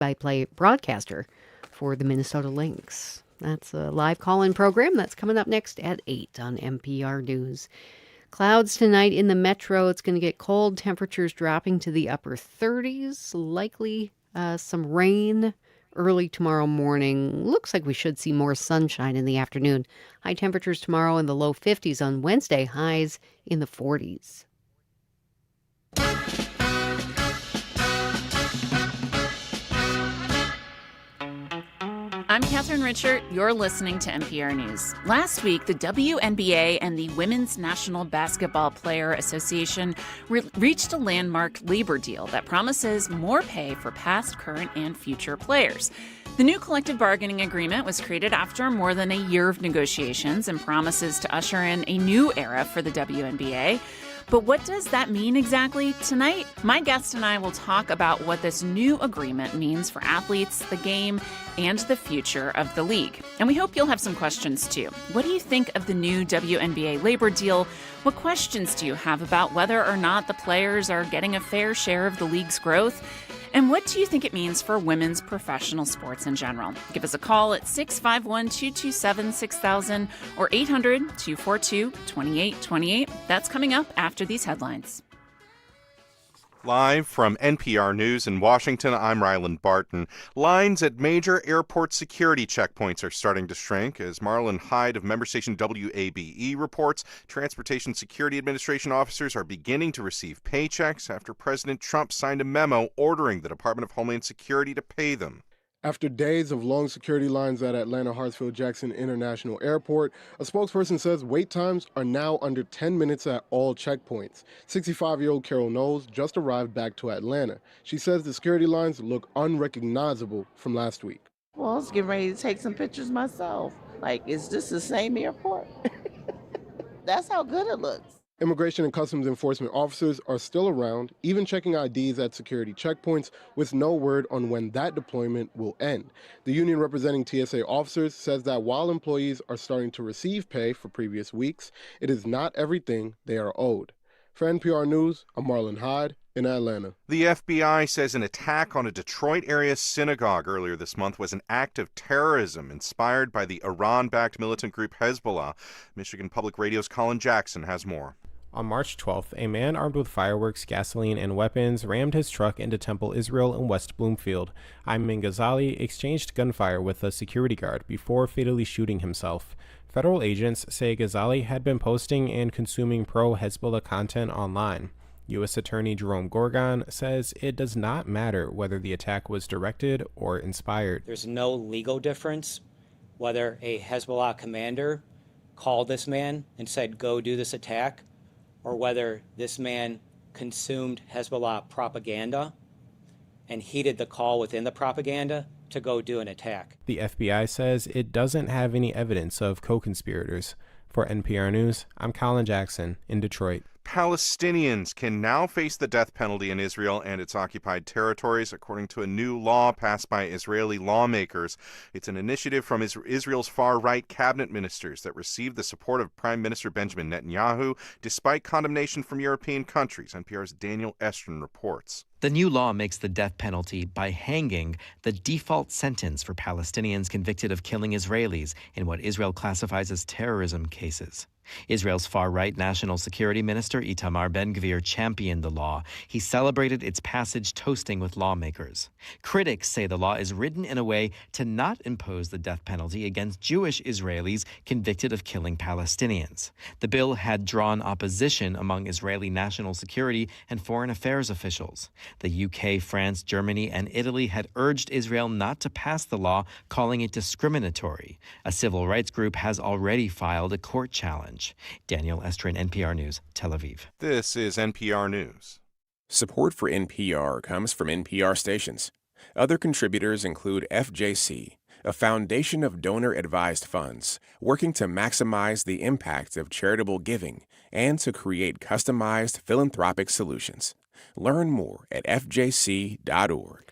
play-by-play broadcaster for the Minnesota Lynx. That's a live call-in program that's coming up next at 8 on NPR News. Clouds tonight in the metro. It's going to get cold. Temperatures dropping to the upper 30s. Likely some rain early tomorrow morning. Looks like we should see more sunshine in the afternoon. High temperatures tomorrow in the low 50s on Wednesday. Highs in the 40s. I'm Catharine Richert. You're listening to NPR News. Last week, the WNBA and the Women's National Basketball Player Association reached a landmark labor deal that promises more pay for past, current, and future players. The new collective bargaining agreement was created after more than a year of negotiations and promises to usher in a new era for the WNBA. But what does that mean exactly? Tonight, my guest and I will talk about what this new agreement means for athletes, the game, and the future of the league. And we hope you'll have some questions, too. What do you think of the new WNBA labor deal? What questions do you have about whether or not the players are getting a fair share of the league's growth? And what do you think it means for women's professional sports in general? Give us a call at 651-227-6000 or 800-242-2828. That's coming up after these headlines. Live from NPR News in Washington, I'm Ryland Barton. Lines at major airport security checkpoints are starting to shrink. As Marlon Hyde of member station WABE reports, Transportation Security Administration officers are beginning to receive paychecks after President Trump signed a memo ordering the Department of Homeland Security to pay them. After days of long security lines at Atlanta Hartsfield-Jackson International Airport, a spokesperson says wait times are now under 10 minutes at all checkpoints. 65-year-old Carol Knowles just arrived back to Atlanta. She says the security lines look unrecognizable from last week. Well, I was getting ready to take some pictures myself. Like, is this the same airport? That's how good it looks. Immigration and Customs Enforcement officers are still around, even checking IDs at security checkpoints, with no word on when that deployment will end. The union representing TSA officers says that while employees are starting to receive pay for previous weeks, it is not everything they are owed. For NPR News, I'm Marlon Hyde in Atlanta. The FBI says an attack on a Detroit area synagogue earlier this month was an act of terrorism inspired by the Iran-backed militant group Hezbollah. Michigan Public Radio's Colin Jackson has more. On March 12th, a man armed with fireworks, gasoline, and weapons rammed his truck into Temple Israel in West Bloomfield. Ayman Ghazali exchanged gunfire with a security guard before fatally shooting himself. Federal agents say Ghazali had been posting and consuming pro-Hezbollah content online. U.S. Attorney Jerome Gorgon says it does not matter whether the attack was directed or inspired. There's no legal difference whether a Hezbollah commander called this man and said, go do this attack, or whether this man consumed Hezbollah propaganda and heeded the call within the propaganda to go do an attack. The FBI says it doesn't have any evidence of co-conspirators. For NPR News, I'm Colin Jackson in Detroit. Palestinians can now face the death penalty in Israel and its occupied territories, according to a new law passed by Israeli lawmakers. It's an initiative from Israel's far-right cabinet ministers that received the support of Prime Minister Benjamin Netanyahu, despite condemnation from European countries. NPR's Daniel Estrin reports. The new law makes the death penalty by hanging the default sentence for Palestinians convicted of killing Israelis in what Israel classifies as terrorism cases. Israel's far-right National Security Minister Itamar Ben-Gvir championed the law. He celebrated its passage, toasting with lawmakers. Critics say the law is written in a way to not impose the death penalty against Jewish Israelis convicted of killing Palestinians. The bill had drawn opposition among Israeli national security and foreign affairs officials. The UK, France, Germany, and Italy had urged Israel not to pass the law, calling it discriminatory. A civil rights group has already filed a court challenge. Daniel Estrin, NPR News, Tel Aviv. This is NPR News. Support for NPR comes from NPR stations. Other contributors include FJC, a foundation of donor-advised funds working to maximize the impact of charitable giving and to create customized philanthropic solutions. Learn more at fjc.org.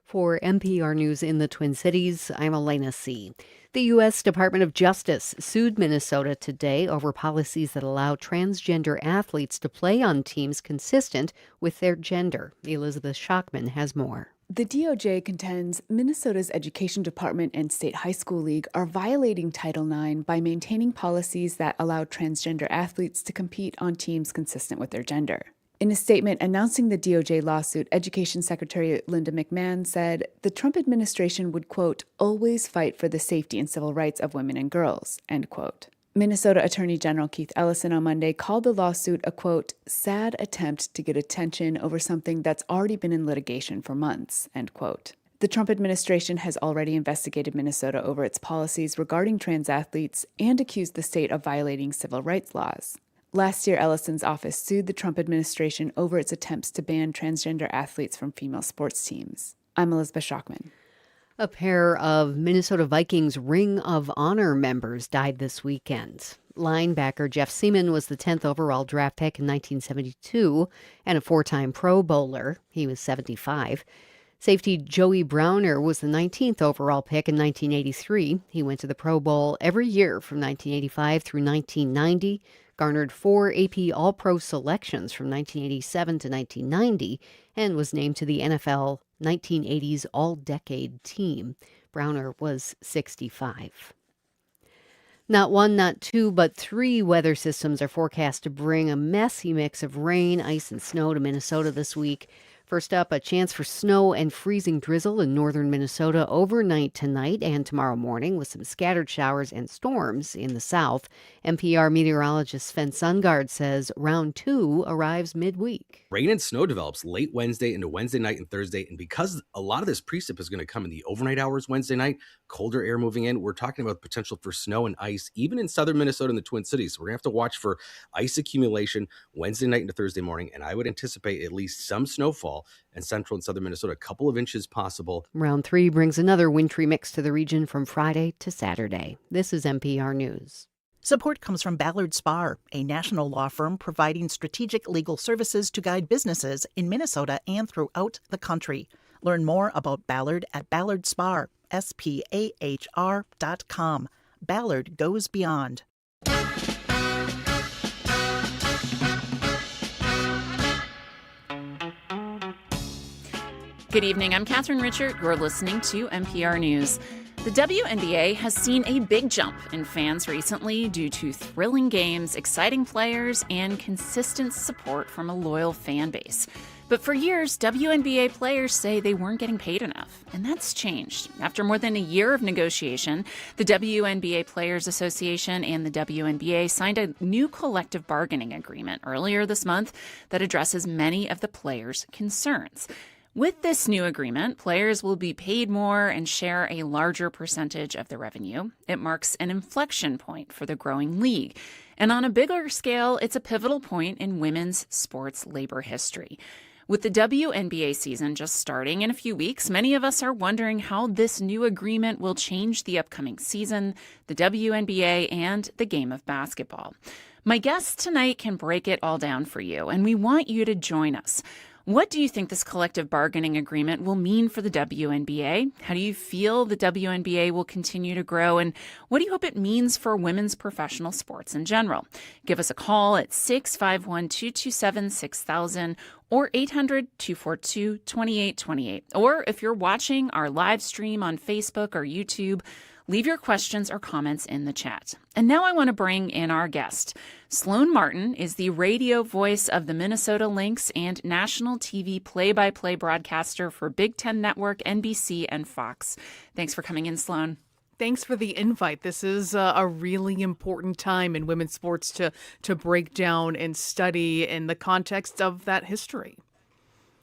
For NPR News in the Twin Cities, I'm Elena C. The U.S. Department of Justice sued Minnesota today over policies that allow transgender athletes to play on teams consistent with their gender. Elizabeth Schachman has more. The DOJ contends Minnesota's Education Department and State High School League are violating Title IX by maintaining policies that allow transgender athletes to compete on teams consistent with their gender. In a statement announcing the DOJ lawsuit, Education Secretary Linda McMahon said the Trump administration would, quote, always fight for the safety and civil rights of women and girls, end quote. Minnesota Attorney General Keith Ellison on Monday called the lawsuit a, quote, sad attempt to get attention over something that's already been in litigation for months, end quote. The Trump administration has already investigated Minnesota over its policies regarding trans athletes and accused the state of violating civil rights laws. Last year, Ellison's office sued the Trump administration over its attempts to ban transgender athletes from female sports teams. I'm Elizabeth Schockman. A pair of Minnesota Vikings Ring of Honor members died this weekend. Linebacker Jeff Seaman was the 10th overall draft pick in 1972 and a four-time Pro Bowler. He was 75. Safety Joey Browner was the 19th overall pick in 1983. He went to the Pro Bowl every year from 1985 through 1990, garnered 4 AP All-Pro selections from 1987 to 1990, and was named to the NFL 1980s All-Decade Team. Browner was 65. Not one, not two, but 3 weather systems are forecast to bring a messy mix of rain, ice, and snow to Minnesota this week. First up, a chance for snow and freezing drizzle in northern Minnesota overnight tonight and tomorrow morning, with some scattered showers and storms in the south. NPR meteorologist Sven Sundgaard says round 2 arrives midweek. Rain and snow develops late Wednesday into Wednesday night and Thursday, and because a lot of this precip is going to come in the overnight hours Wednesday night, colder air moving in, we're talking about potential for snow and ice, even in southern Minnesota and the Twin Cities. So we're going to have to watch for ice accumulation Wednesday night into Thursday morning, and I would anticipate at least some snowfall in central and southern Minnesota, a couple of inches possible. Round 3 brings another wintry mix to the region from Friday to Saturday. This is NPR News. Support comes from Ballard Spahr, a national law firm providing strategic legal services to guide businesses in Minnesota and throughout the country. Learn more about Ballard at Ballard Spahr, SPAHR.com. Ballard goes beyond. Good evening. I'm Catharine Richert. You're listening to NPR News. The WNBA has seen a big jump in fans recently due to thrilling games, exciting players, and consistent support from a loyal fan base. But for years, WNBA players say they weren't getting paid enough, and that's changed. After more than a year of negotiation, the WNBA Players Association and the WNBA signed a new collective bargaining agreement earlier this month that addresses many of the players' concerns. With this new agreement, players will be paid more and share a larger percentage of the revenue. It marks an inflection point for the growing league. And on a bigger scale, it's a pivotal point in women's sports labor history. With the WNBA season just starting in a few weeks, many of us are wondering how this new agreement will change the upcoming season, the WNBA, and the game of basketball. My guests tonight can break it all down for you, and we want you to join us. What do you think this collective bargaining agreement will mean for the WNBA? How do you feel the WNBA will continue to grow? And what do you hope it means for women's professional sports in general? Give us a call at 651-227-6000 or 800-242-2828. Or if you're watching our live stream on Facebook or YouTube, leave your questions or comments in the chat. And now I want to bring in our guest. Sloane Martin is the radio voice of the Minnesota Lynx and national TV play-by-play broadcaster for Big Ten Network, NBC, and Fox. Thanks for coming in, Sloane. Thanks for the invite. This is a really important time in women's sports to break down and study in the context of that history.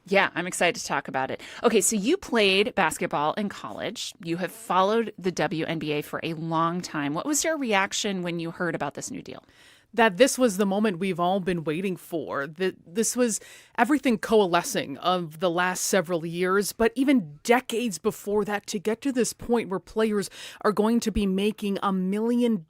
Yeah, I'm excited to talk about it. Okay, so you played basketball in college. You have followed the WNBA for a long time. What was your reaction when you heard about this new deal? That this was the moment we've all been waiting for. That this was everything coalescing of the last several years, but even decades before that, to get to this point where players are going to be making $1 million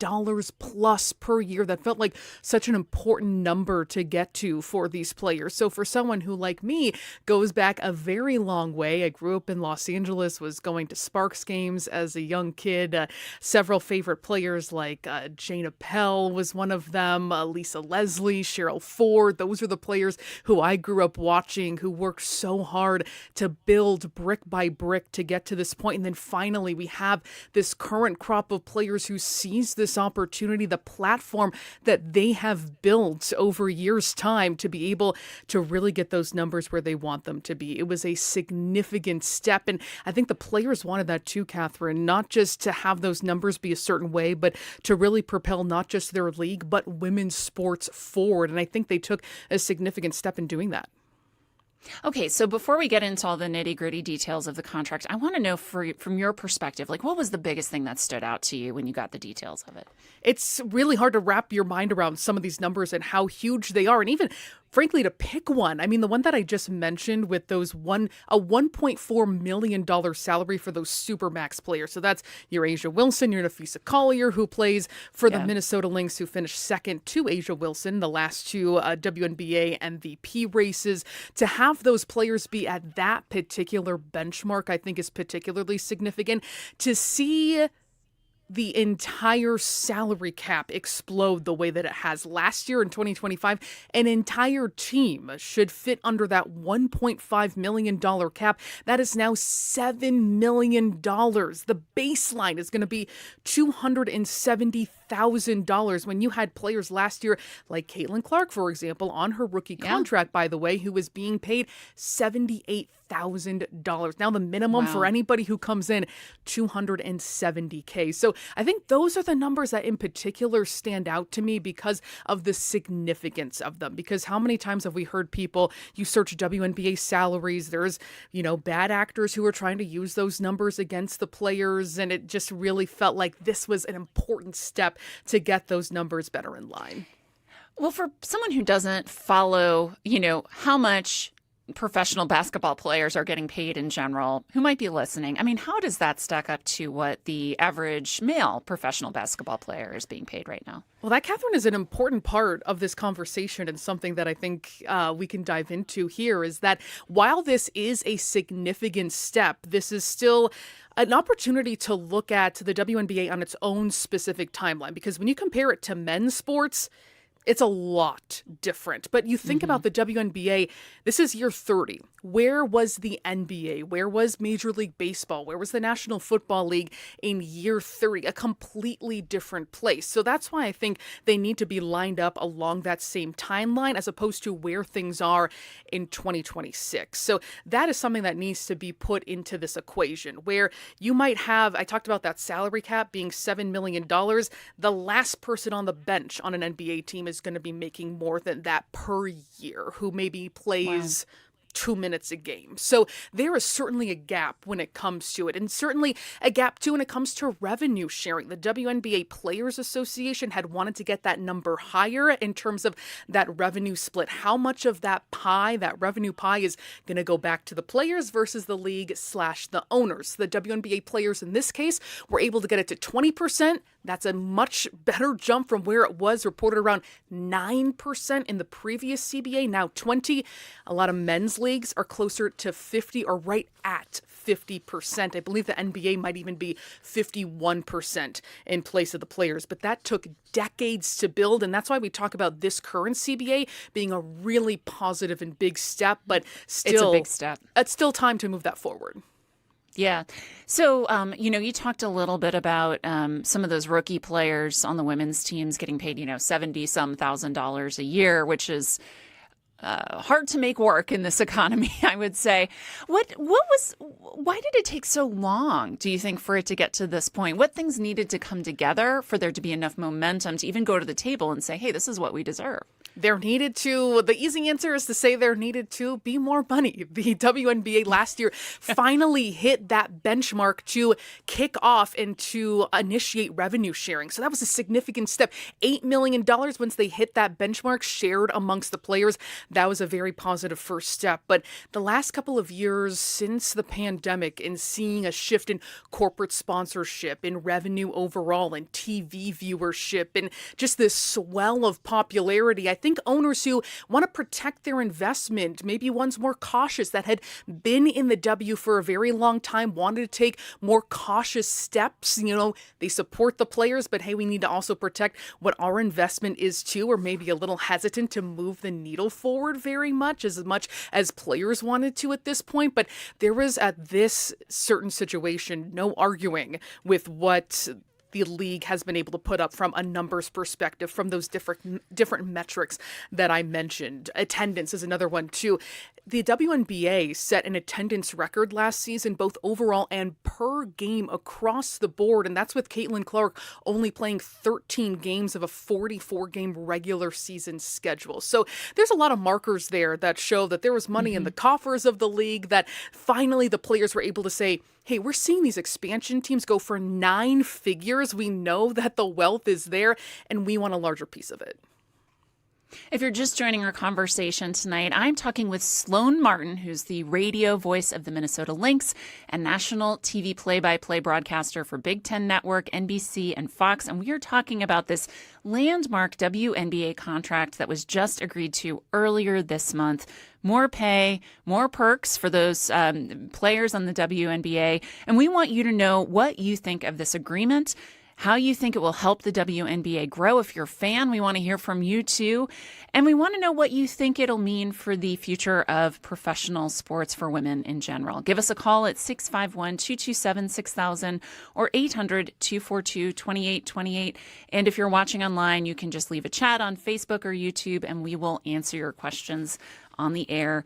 plus per year. That felt like such an important number to get to for these players. So for someone who, like me, goes back a very long way, I grew up in Los Angeles, was going to Sparks games as a young kid. Several favorite players like Jane Appel was one of them. them, Lisa Leslie, Cheryl Ford. Those are the players who I grew up watching, who worked so hard to build brick by brick to get to this point. And then finally, we have this current crop of players who sees this opportunity, the platform that they have built over years' time to be able to really get those numbers where they want them to be. It was a significant step. And I think the players wanted that too, Catherine, not just to have those numbers be a certain way, but to really propel not just their league, but women's sports forward. And I think they took a significant step in doing that. Okay, so before we get into all the nitty-gritty details of the contract, I want to know from your perspective, like, what was the biggest thing that stood out to you when you got the details of it? It's really hard to wrap your mind around some of these numbers and how huge they are, and even frankly to pick one. I mean, the one that I just mentioned with those $1.4 million salary for those Supermax players. So that's your Asia Wilson, your Nafisa Collier, who plays for the Minnesota Lynx, who finished second to Asia Wilson, the last two WNBA MVP races. To have those players be at that particular benchmark, I think is particularly significant. To see the entire salary cap explode the way that it has last year in 2025, an entire team should fit under that $1.5 million cap. That is now $7 million. The baseline is going to be $270,000 when you had players last year like Caitlin Clark, for example, on her rookie contract, by the way, who was being paid $78,000. Now the minimum for anybody who comes in, $270K. So I think those are the numbers that in particular stand out to me because of the significance of them. Because how many times have we heard people, you search WNBA salaries, there's, bad actors who are trying to use those numbers against the players. And it just really felt like this was an important step to get those numbers better in line. Well, for someone who doesn't follow, how much professional basketball players are getting paid in general, who might be listening, I mean, how does that stack up to what the average male professional basketball player is being paid right now? Well, that, Catherine, is an important part of this conversation, and something that I think we can dive into here is that while this is a significant step, this is still an opportunity to look at the WNBA on its own specific timeline. Because when you compare it to men's sports, it's a lot different. But you think about the WNBA, this is year 30. Where was the NBA? Where was Major League Baseball? Where was the National Football League in year 30? A completely different place. So that's why I think they need to be lined up along that same timeline as opposed to where things are in 2026. So that is something that needs to be put into this equation where you might have, I talked about that salary cap being $7 million. The last person on the bench on an NBA team is going to be making more than that per year, who maybe plays 2 minutes a game. So there is certainly a gap when it comes to it, and certainly a gap too when it comes to revenue sharing. The WNBA Players Association had wanted to get that number higher in terms of that revenue split. How much of that pie, that revenue pie, is going to go back to the players versus the league / the owners? The WNBA players in this case were able to get it to 20%. That's a much better jump from where it was reported around 9% in the previous CBA, now 20%. A lot of men's leagues are closer to 50 or right at 50%. I believe the NBA might even be 51% in place of the players. But that took decades to build, and that's why we talk about this current CBA being a really positive and big step, but still, it's a big step. It's still time to move that forward. Yeah. So, you talked a little bit about some of those rookie players on the women's teams getting paid, $70-some thousand a year, which is hard to make work in this economy, I would say. Why did it take so long, do you think, for it to get to this point? What things needed to come together for there to be enough momentum to even go to the table and say, hey, this is what we deserve? The easy answer is to say there needed to be more money. The WNBA last year finally hit that benchmark to kick off and to initiate revenue sharing. So that was a significant step. $8 million once they hit that benchmark shared amongst the players. That was a very positive first step. But the last couple of years since the pandemic, and seeing a shift in corporate sponsorship, in revenue overall, in TV viewership, and just this swell of popularity, I think owners who want to protect their investment, maybe ones more cautious that had been in the W for a very long time, wanted to take more cautious steps. They support the players, but hey, we need to also protect what our investment is too, or maybe a little hesitant to move the needle forward very much as players wanted to at this point. But there was, at this certain situation, no arguing with what the league has been able to put up from a numbers perspective, from those different metrics that I mentioned. Attendance is another one too. The WNBA set an attendance record last season, both overall and per game across the board, and that's with Caitlin Clark only playing 13 games of a 44-game regular season schedule. So there's a lot of markers there that show that there was money in the coffers of the league, that finally the players were able to say, hey, we're seeing these expansion teams go for 9 figures. We know that the wealth is there, and we want a larger piece of it. If you're just joining our conversation tonight, I'm talking with Sloane Martin, who's the radio voice of the Minnesota Lynx and national TV play-by-play broadcaster for Big Ten Network, NBC, and Fox. And we are talking about this landmark WNBA contract that was just agreed to earlier this month. More pay, more perks for those players on the WNBA. And we want you to know what you think of this agreement, how you think it will help the WNBA grow. If you're a fan, we want to hear from you too. And we want to know what you think it'll mean for the future of professional sports for women in general. Give us a call at 651-227-6000 or 800-242-2828. And if you're watching online, you can just leave a chat on Facebook or YouTube, and we will answer your questions on the air.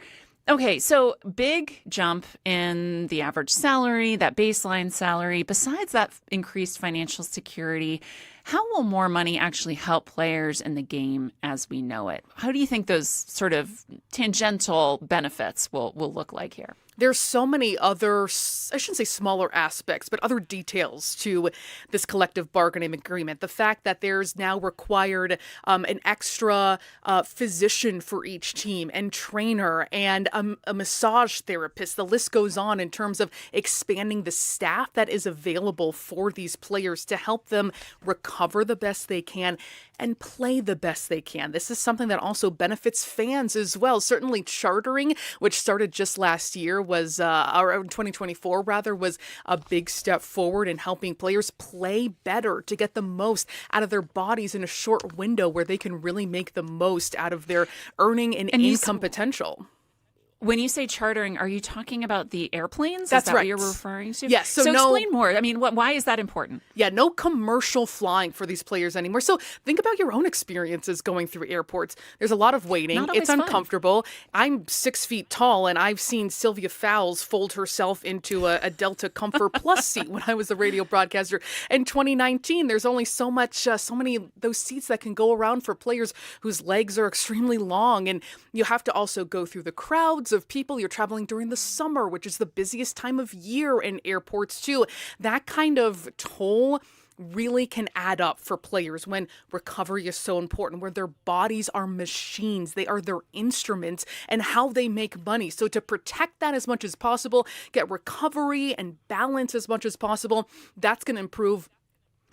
Okay, so big jump in the average salary, that baseline salary. Besides that increased financial security, how will more money actually help players in the game as we know it? How do you think those sort of tangential benefits will look like here? There's so many other, I shouldn't say smaller aspects, but other details to this collective bargaining agreement. The fact that there's now required an extra physician for each team, and trainer, and a massage therapist. The list goes on in terms of expanding the staff that is available for these players to help them recover the best they can and play the best they can. This is something that also benefits fans as well. Certainly chartering, which started just last year, or 2024 rather, was a big step forward in helping players play better to get the most out of their bodies in a short window where they can really make the most out of their earning and income potential. When you say chartering, are you talking about the airplanes? That's is that right. what you're referring to? Yes. So explain more. I mean, why is that important? Yeah, no commercial flying for these players anymore. So think about your own experiences going through airports. There's a lot of waiting. It's uncomfortable. I'm 6 feet tall, and I've seen Sylvia Fowles fold herself into a Delta Comfort Plus seat when I was a radio broadcaster. In 2019, there's only so many those seats that can go around for players whose legs are extremely long, and you have to also go through the crowds of people. You're traveling during the summer, which is the busiest time of year in airports too. That kind of toll really can add up for players when recovery is so important, where their bodies are machines, they are their instruments, and how they make money. So to protect that as much as possible, get recovery and balance as much as possible, that's going to improve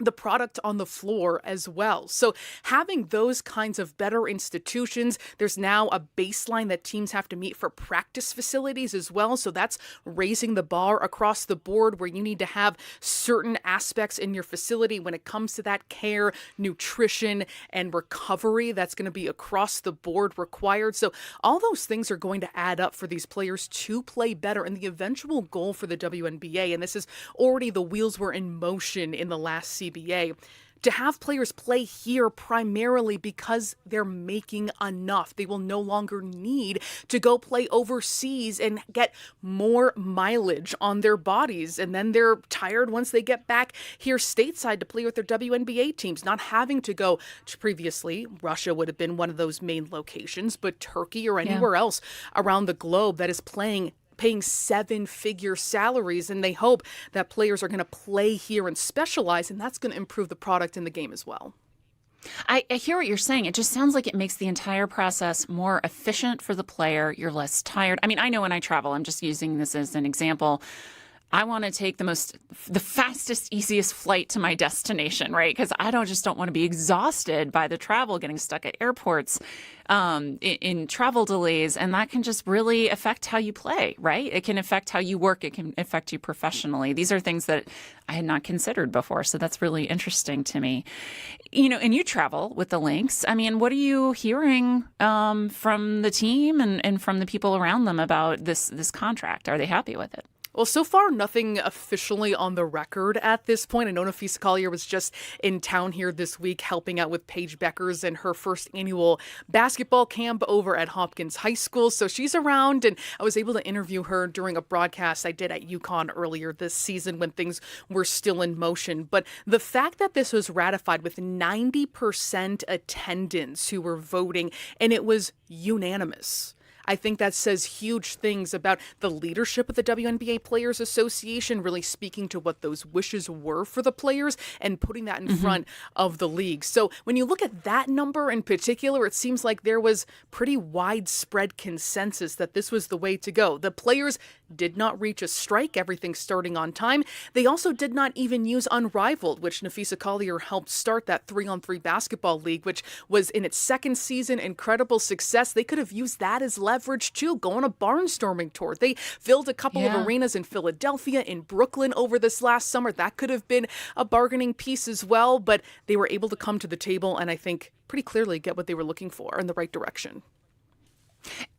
the product on the floor as well. So having those kinds of better institutions, there's now a baseline that teams have to meet for practice facilities as well. So that's raising the bar across the board, where you need to have certain aspects in your facility when it comes to that care, nutrition, and recovery. That's going to be across the board required. So all those things are going to add up for these players to play better. And the eventual goal for the WNBA, and this is already, the wheels were in motion in the last CBA, to have players play here primarily because they're making enough. They will no longer need to go play overseas and get more mileage on their bodies. And then they're tired once they get back here stateside to play with their WNBA teams, not having to go to, previously, Russia would have been one of those main locations, but Turkey or anywhere else around the globe that is paying 7-figure salaries, and they hope that players are going to play here and specialize, and that's going to improve the product in the game as well. I hear what you're saying. It just sounds like it makes the entire process more efficient for the player. You're less tired. I mean, I know when I travel, I'm just using this as an example, I want to take the fastest, easiest flight to my destination, right? Because I just don't want to be exhausted by the travel, getting stuck at airports, in travel delays, and that can just really affect how you play, right? It can affect how you work. It can affect you professionally. These are things that I had not considered before, so that's really interesting to me. And you travel with the Lynx. I mean, what are you hearing from the team and from the people around them about this contract? Are they happy with it? Well, so far, nothing officially on the record at this point. I know Nafisa Collier was just in town here this week helping out with Paige Beckers and her first annual basketball camp over at Hopkins High School. So she's around, and I was able to interview her during a broadcast I did at UConn earlier this season when things were still in motion. But the fact that this was ratified with 90% attendance who were voting, and it was unanimous, I think that says huge things about the leadership of the WNBA Players Association, really speaking to what those wishes were for the players and putting that in front of the league. So when you look at that number in particular, it seems like there was pretty widespread consensus that this was the way to go. The players did not reach a strike, everything starting on time. They also did not even use Unrivaled, which Nafisa Collier helped start, that 3-on-3 basketball league, which was in its second season, incredible success. They could have used that as leverage too, go on a barnstorming tour. They filled a couple of arenas in Philadelphia, in Brooklyn over this last summer. That could have been a bargaining piece as well, but they were able to come to the table and I think pretty clearly get what they were looking for in the right direction.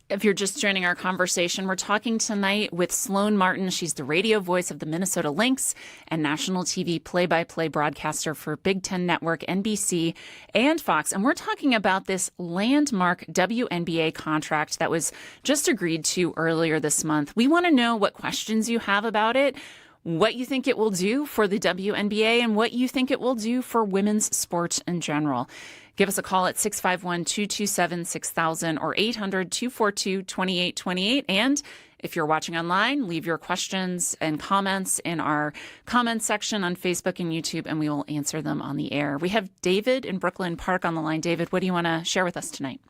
If you're just joining our conversation, we're talking tonight with Sloane Martin. She's the radio voice of the Minnesota Lynx and national TV play-by-play broadcaster for Big Ten Network, NBC, and Fox. And we're talking about this landmark WNBA contract that was just agreed to earlier this month. We want to know what questions you have about it, what you think it will do for the WNBA, and what you think it will do for women's sports in general. Give us a call at 651-227-6000 or 800-242-2828. And if you're watching online, leave your questions and comments in our comments section on Facebook and YouTube, and we will answer them on the air. We have David in Brooklyn Park on the line. David, what do you want to share with us tonight?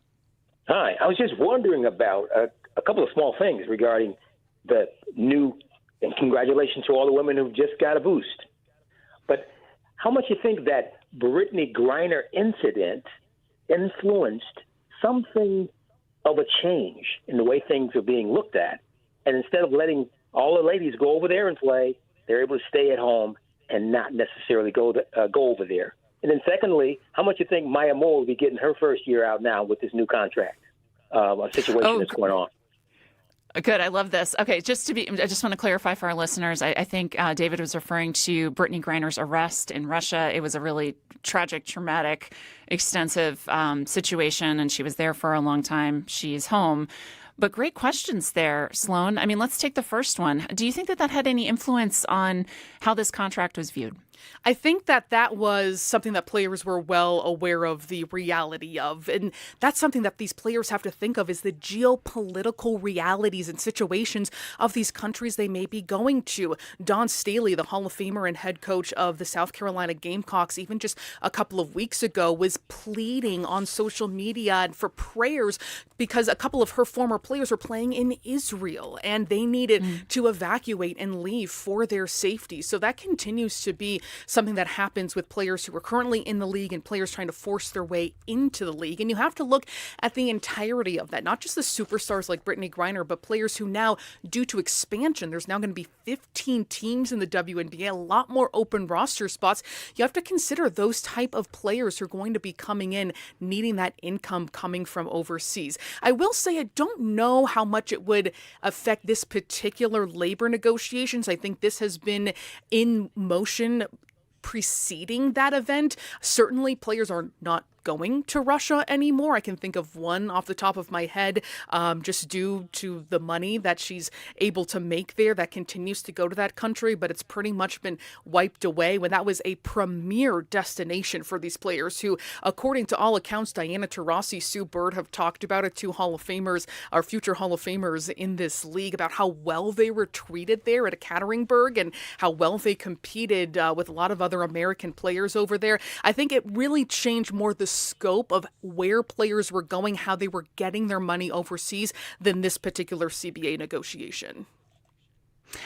Hi. I was just wondering about a couple of small things regarding the new, and congratulations to all the women who just got a boost. But how much you think that Brittany Griner incident influenced something of a change in the way things are being looked at? And instead of letting all the ladies go over there and play, they're able to stay at home and not necessarily go over there. And then secondly, how much you think Maya Moore will be getting her first year out now with this new contract, a situation that's going on? Good. I love this. Okay, I just want to clarify for our listeners. I think David was referring to Brittany Griner's arrest in Russia. It was a really tragic, traumatic, extensive situation, and she was there for a long time. She's home. But great questions there, Sloane. I mean, let's take the first one. Do you think that had any influence on how this contract was viewed? I think that was something that players were well aware of the reality of. And that's something that these players have to think of, is the geopolitical realities and situations of these countries they may be going to. Dawn Staley, the Hall of Famer and head coach of the South Carolina Gamecocks, even just a couple of weeks ago, was pleading on social media and for prayers because a couple of her former players were playing in Israel and they needed to evacuate and leave for their safety. So that continues to be something that happens with players who are currently in the league and players trying to force their way into the league. And you have to look at the entirety of that, not just the superstars like Brittany Griner, but players who now, due to expansion, there's now going to be 15 teams in the WNBA, a lot more open roster spots. You have to consider those type of players who are going to be coming in, needing that income coming from overseas. I will say I don't know how much it would affect this particular labor negotiations. I think this has been in motion preceding that event. Certainly players are not going to Russia anymore. I can think of one off the top of my head, just due to the money that she's able to make there that continues to go to that country, but it's pretty much been wiped away when that was a premier destination for these players who, according to all accounts, Diana Taurasi, Sue Bird have talked about it, two Hall of Famers, our future Hall of Famers in this league, about how well they were treated there at Ekaterinburg and how well they competed with a lot of other American players over there. I think it really changed more the scope of where players were going, how they were getting their money overseas than this particular CBA negotiation.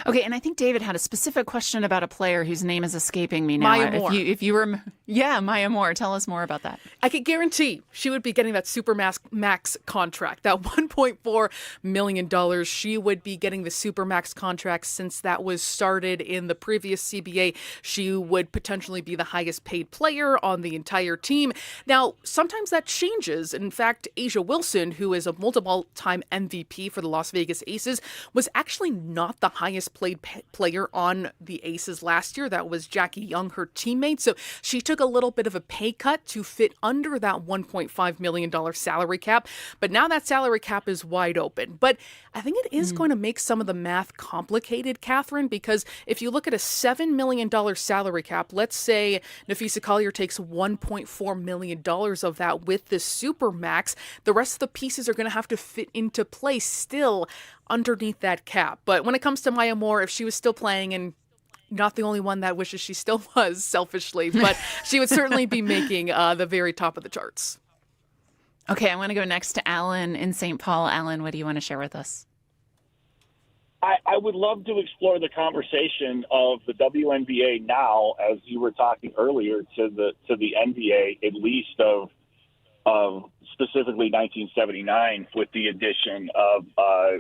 Okay, and I think David had a specific question about a player whose name is escaping me now. Maya Moore. If you were, yeah, Maya Moore. Tell us more about that. I could guarantee she would be getting that Supermax contract, that $1.4 million. She would be getting the Supermax contract since that was started in the previous CBA. She would potentially be the highest paid player on the entire team. Now, sometimes that changes. In fact, Asia Wilson, who is a multiple-time MVP for the Las Vegas Aces, was actually not the highest played player on the Aces last year. That was Jackie Young, her teammate. So she took a little bit of a pay cut to fit under that $1.5 million salary cap. But now that salary cap is wide open. But I think it is going to make some of the math complicated, Catherine, because if you look at a $7 million salary cap, let's say Nafisa Collier takes $1.4 million of that with the Supermax, the rest of the pieces are going to have to fit into place still underneath that cap. But when it comes to Maya Moore, if she was still playing, and not the only one that wishes she still was selfishly, but she would certainly be making the very top of the charts. Okay, I want to go next to Alan in St. Paul. Alan, what do you want to share with us? I would love to explore the conversation of the WNBA now, as you were talking earlier, to the NBA, at least of specifically 1979, with the addition of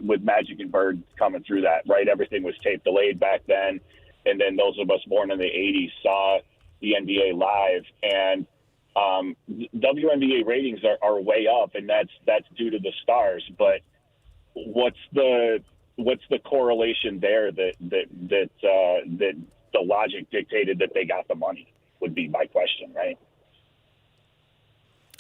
with Magic and Bird coming through that, right? Everything was tape delayed back then, and then those of us born in the 80s saw the NBA live, and WNBA ratings are way up, and that's due to the stars. But what's the correlation there that the logic dictated that they got the money would be my question, right?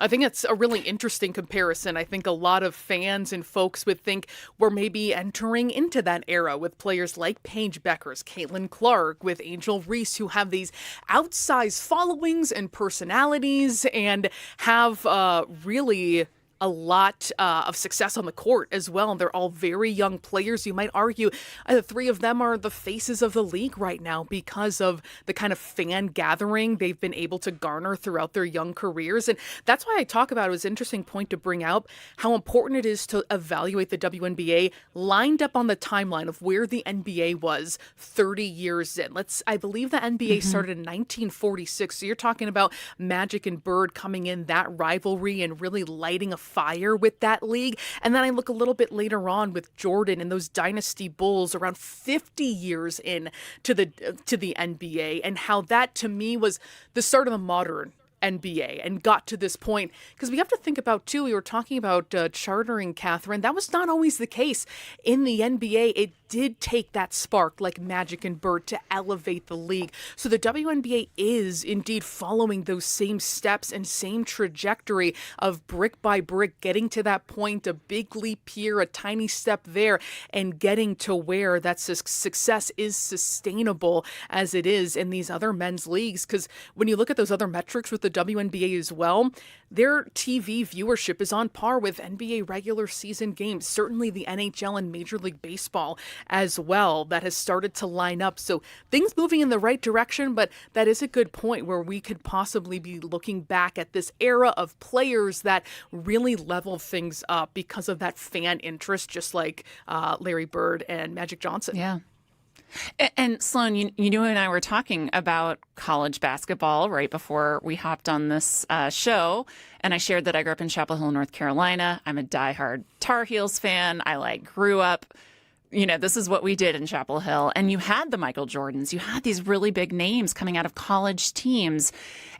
I think it's a really interesting comparison. I think a lot of fans and folks would think we're maybe entering into that era with players like Paige Beckers, Caitlin Clark, with Angel Reese, who have these outsized followings and personalities and have really a lot of success on the court as well. And they're all very young players. You might argue the three of them are the faces of the league right now because of the kind of fan gathering they've been able to garner throughout their young careers. And that's why I talk about it. It was an interesting point to bring out how important it is to evaluate the WNBA lined up on the timeline of where the NBA was 30 years in. I believe the NBA started in 1946. So you're talking about Magic and Bird coming in, that rivalry, and really lighting a fire with that league. And then I look a little bit later on with Jordan and those dynasty Bulls around 50 years in to the NBA, and how that to me was the start of the modern NBA and got to this point. Because we have to think about, too, we were talking about chartering, Catherine. That was not always the case in the NBA. It did take that spark like Magic and Bird to elevate the league. So the WNBA is indeed following those same steps and same trajectory of brick by brick, getting to that point, a big leap here, a tiny step there, and getting to where that success is sustainable as it is in these other men's leagues. Because when you look at those other metrics with the WNBA as well, their TV viewership is on par with NBA regular season games, certainly the NHL and Major League Baseball as well. That has started to line up. So things moving in the right direction, but that is a good point where we could possibly be looking back at this era of players that really level things up because of that fan interest, just like Larry Bird and Magic Johnson. Yeah. And Sloane, you and I were talking about college basketball right before we hopped on this show, and I shared that I grew up in Chapel Hill, North Carolina. I'm a diehard Tar Heels fan. I grew up, this is what we did in Chapel Hill. And you had the Michael Jordans. You had these really big names coming out of college teams.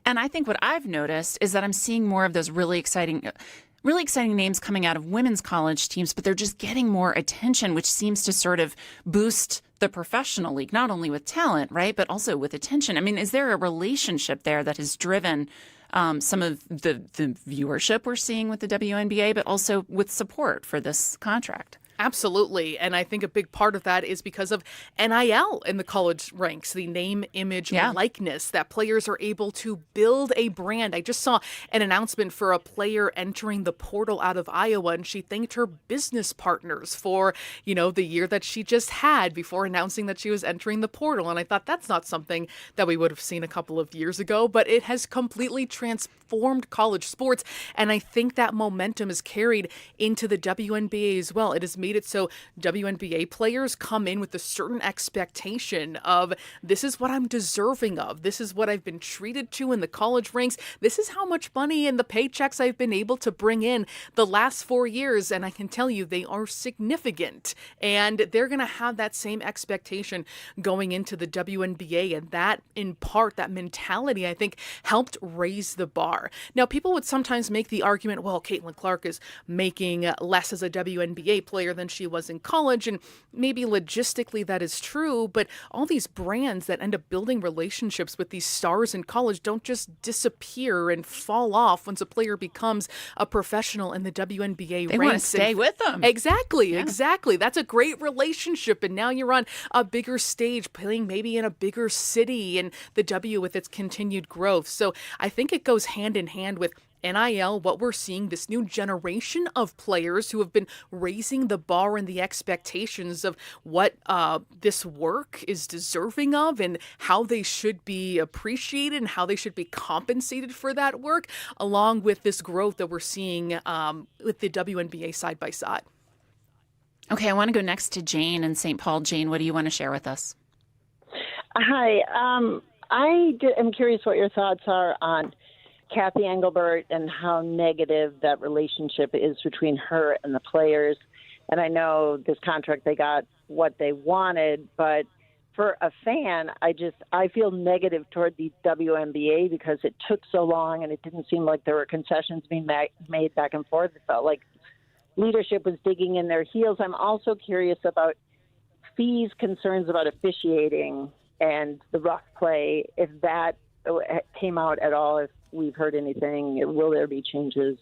And I think what I've noticed is that I'm seeing more of those really exciting names coming out of women's college teams, but they're just getting more attention, which seems to sort of boost the professional league, not only with talent, right, but also with attention. I mean, is there a relationship there that has driven some of the viewership we're seeing with the WNBA, but also with support for this contract? Absolutely. And I think a big part of that is because of NIL in the college ranks, the name, image, likeness, that players are able to build a brand. I just saw an announcement for a player entering the portal out of Iowa, and she thanked her business partners for, the year that she just had before announcing that she was entering the portal. And I thought that's not something that we would have seen a couple of years ago, but it has completely transformed college sports. And I think that momentum is carried into the WNBA as well. It has made made it so WNBA players come in with a certain expectation of, this is what I'm deserving of. This is what I've been treated to in the college ranks. This is how much money and the paychecks I've been able to bring in the last 4 years. And I can tell you they are significant. And they're going to have that same expectation going into the WNBA. And that, in part, that mentality, I think, helped raise the bar. Now, people would sometimes make the argument, well, Caitlin Clark is making less as a WNBA player than she was in college. And maybe logistically that is true. But all these brands that end up building relationships with these stars in college don't just disappear and fall off once a player becomes a professional in the WNBA ranks. They want to stay with them. Exactly. That's a great relationship. And now you're on a bigger stage, playing maybe in a bigger city, and the W with its continued growth. So I think it goes hand in hand with NIL, what we're seeing, this new generation of players who have been raising the bar and the expectations of what this work is deserving of and how they should be appreciated and how they should be compensated for that work, along with this growth that we're seeing with the WNBA side by side. Okay, I want to go next to Jane in St. Paul. Jane, what do you want to share with us? Hi. I am curious what your thoughts are on Kathy Engelbert and how negative that relationship is between her and the players. And I know this contract, they got what they wanted, but for a fan, I feel negative toward the WNBA because it took so long and it didn't seem like there were concessions being made back and forth. It felt like leadership was digging in their heels. I'm also curious about fees, concerns about officiating and the rough play, if that came out at all, if we've heard anything. Will there be changes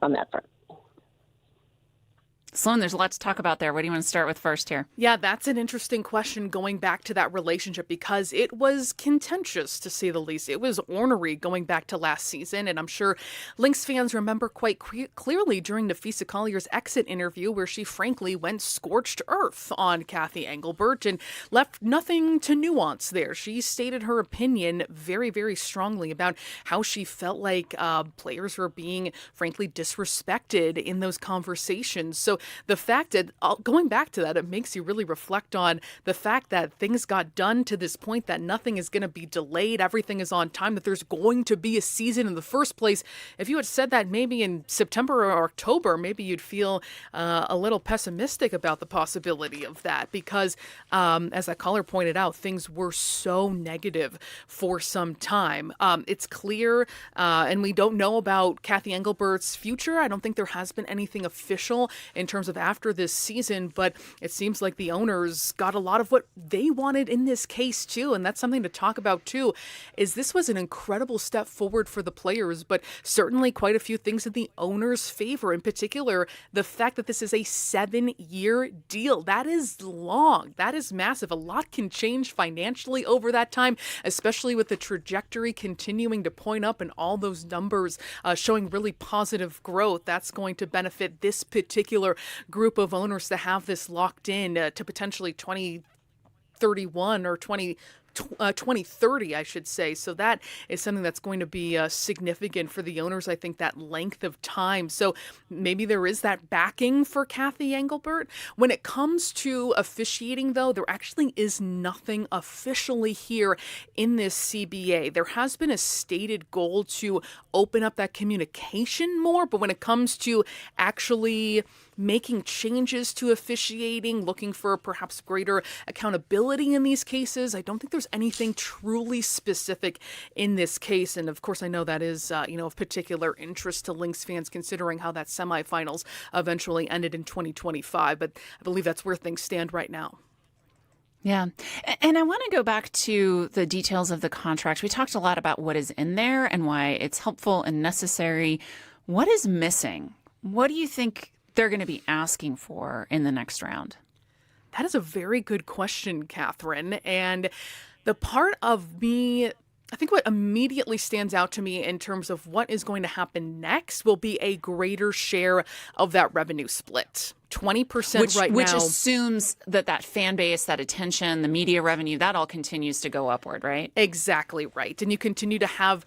on that front? Sloane, there's a lot to talk about there. What do you want to start with first here? Yeah, that's an interesting question going back to that relationship because it was contentious, to say the least. It was ornery going back to last season, and I'm sure Lynx fans remember quite clearly during Nafisa Collier's exit interview where she frankly went scorched earth on Kathy Engelbert and left nothing to nuance there. She stated her opinion very, very strongly about how she felt like players were being frankly disrespected in those conversations. So the fact that, going back to that, it makes you really reflect on the fact that things got done to this point, that nothing is going to be delayed, everything is on time, that there's going to be a season in the first place. If you had said that maybe in September or October, maybe you'd feel a little pessimistic about the possibility of that because, as that caller pointed out, things were so negative for some time. It's clear, and we don't know about Kathy Engelbert's future. I don't think there has been anything official in terms of after this season, but it seems like the owners got a lot of what they wanted in this case too, and that's something to talk about too, is this was an incredible step forward for the players, but certainly quite a few things in the owners' favor, in particular, the fact that this is a 7-year deal. That is long. That is massive. A lot can change financially over that time, especially with the trajectory continuing to point up and all those numbers showing really positive growth. That's going to benefit this particular group of owners to have this locked in to potentially 2031 or 2030, I should say. So that is something that's going to be significant for the owners, I think, that length of time. So maybe there is that backing for Kathy Engelbert. When it comes to officiating, though, there actually is nothing officially here in this CBA. There has been a stated goal to open up that communication more, but when it comes to actually making changes to officiating, looking for perhaps greater accountability in these cases, I don't think there's anything truly specific in this case. And of course, I know that is, of particular interest to Lynx fans, considering how that semifinals eventually ended in 2025. But I believe that's where things stand right now. Yeah. And I want to go back to the details of the contract. We talked a lot about what is in there and why it's helpful and necessary. What is missing? What do you think they're going to be asking for in the next round? That is a very good question, Catherine. And the part of me, I think what immediately stands out to me in terms of what is going to happen next will be a greater share of that revenue split. 20% right now. Which assumes that fan base, that attention, the media revenue, that all continues to go upward, right? Exactly right. And you continue to have,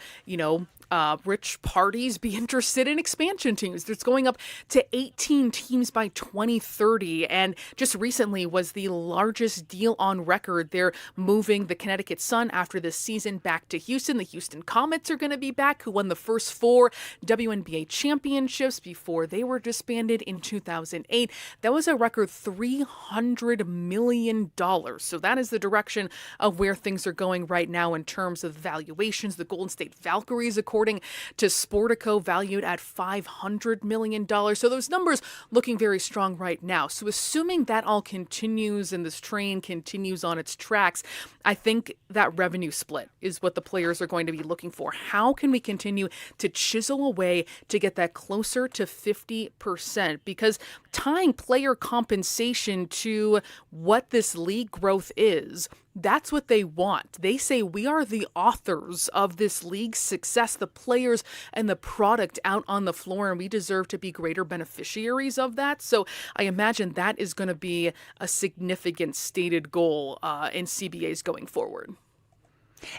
rich parties be interested in expansion teams? It's going up to 18 teams by 2030. And just recently was the largest deal on record. They're moving the Connecticut Sun after this season back to Houston. The Houston Comets are going to be back, who won the first 4 WNBA championships before they were disbanded in 2008. That was a record $300 million. So that is the direction of where things are going right now in terms of valuations. The Golden State Valkyries, according to Sportico, valued at $500 million. So those numbers looking very strong right now. So assuming that all continues and this train continues on its tracks, I think that revenue split is what the players are going to be looking for. How can we continue to chisel away to get that closer to 50%? Because tying player compensation to what this league growth is, that's what they want. They say we are the authors of this league's success, the players and the product out on the floor, and we deserve to be greater beneficiaries of that. So I imagine that is going to be a significant stated goal in CBAs going forward.